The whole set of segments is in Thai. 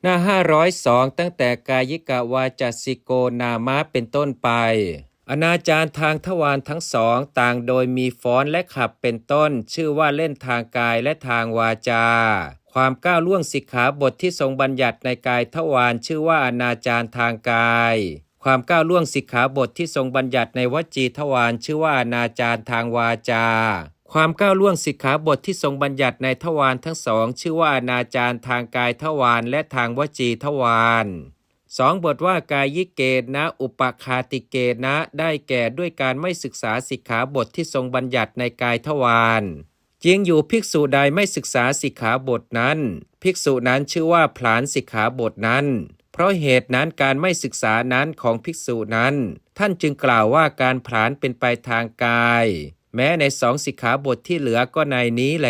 หน้า502ตั้งแต่กายิกวาจสิโกนามะเป็นต้นไปอนาจารทางทวารทั้งสองต่างโดยมีฟ้อนและขับเป็นต้นชื่อว่าเล่นทางกายและทางวาจาความก้าวล่วงสิกขาบทที่ทรงบัญญัติในกายทวารชื่อว่าอนาจารทางกายความก้าวล่วงสิกขาบทที่ทรงบัญญัติในวจีทวารชื่อว่าอนาจารทางวาจาความก้าวล่วงสิกขาบทที่ทรงบัญญัติในทวารทั้งสองชื่อว่าอนาจารทางกายทวารและทางวจีทวาร2 บทว่ากายิเกนะอุปคาติเกนะได้แก่ด้วยการไม่ศึกษาสิกขาบทที่ทรงบัญญัติในกายทวารจริงอยู่ภิกษุใดไม่ศึกษาสิกขาบทนั้นภิกษุนั้นชื่อว่าผลาญสิกขาบทนั้นเพราะเหตุนั้นการไม่ศึกษานั้นของภิกษุนั้นท่านจึงกล่าวว่าการผลาญเป็นไปทางกายแม้ใน2 สิกขาบทที่เหลือก็ในนี้แล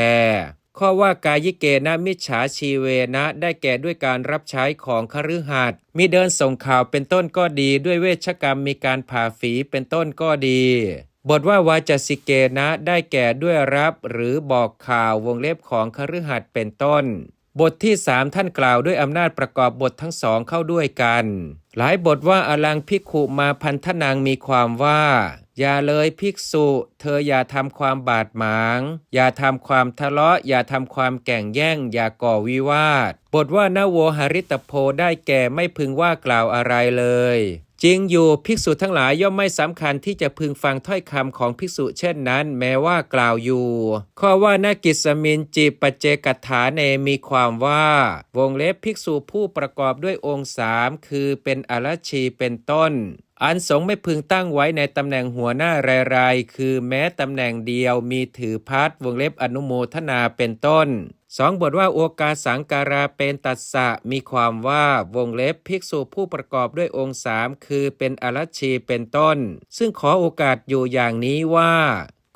ข้อว่ากายิเกนะมิจฉาชีเวนะได้แก่ด้วยการรับใช้ของคฤหัสถ์มีเดินส่งข่าวเป็นต้นก็ดีด้วยเวชกรรมมีการผ่าฝีเป็นต้นก็ดีบทว่าวาจสิเกนะได้แก่ด้วยรับหรือบอกข่าววงเล็บของคฤหัสถ์เป็นต้นบทที่3ท่านกล่าวด้วยอำนาจประกอบบททั้งสองเข้าด้วยกันหลายบทว่าอลังภิกขุมาพันธนังมีความว่าอย่าเลยภิกษุเธออย่าทำความบาดหมางอย่าทำความทะเลาะอย่าทำความแก่งแย่งอย่าก่อวิวาทบทว่านโวหริตโพได้แก่ไม่พึงว่ากล่าวอะไรเลยจริงอยู่ภิกษุทั้งหลายย่อมไม่สำคัญที่จะพึงฟังถ้อยคำของภิกษุเช่นนั้นแม้ว่ากล่าวอยู่ข้อว่านากิสมินจิปัจเจกัฏฐาเนมีความว่าวงเล็บภิกษุผู้ประกอบด้วยองค์3คือเป็นอรชีเป็นต้นอันสงฆ์ไม่พึงตั้งไว้ในตำแหน่งหัวหน้ารายๆคือแม้ตำแหน่งเดียวมีถือพัดวงเล็บอนุโมทนาเป็นต้น2 บทว่าโอกาสังการาเป็นตัสสะมีความว่าวงเล็บภิกษุผู้ประกอบด้วยองค์3คือเป็นอรชีเป็นต้นซึ่งขอโอกาสอยู่อย่างนี้ว่า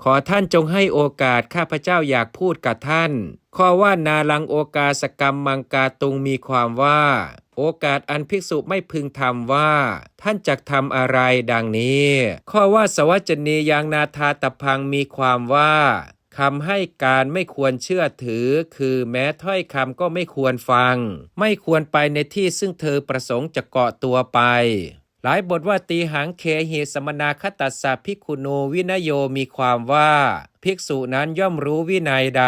ขอท่านจงให้โอกาสข้าพเจ้าอยากพูดกับท่านข้อว่านาลังโอกาสกรรมมังกาตุงมีความว่าโอกาสอันภิกษุไม่พึงทำว่าท่านจักทำอะไรดังนี้ข้อว่าสวัจจนียังนาทาตพังมีความว่าคำให้การไม่ควรเชื่อถือคือแม้ถ้อยคำก็ไม่ควรฟังไม่ควรไปในที่ซึ่งเธอประสงค์จะเกาะตัวไปหลายบทว่าตีหังเคหิสมนาคตัสสะภิกขุโนวินโยมีความว่าภิกษุนั้นย่อมรู้วินัยใด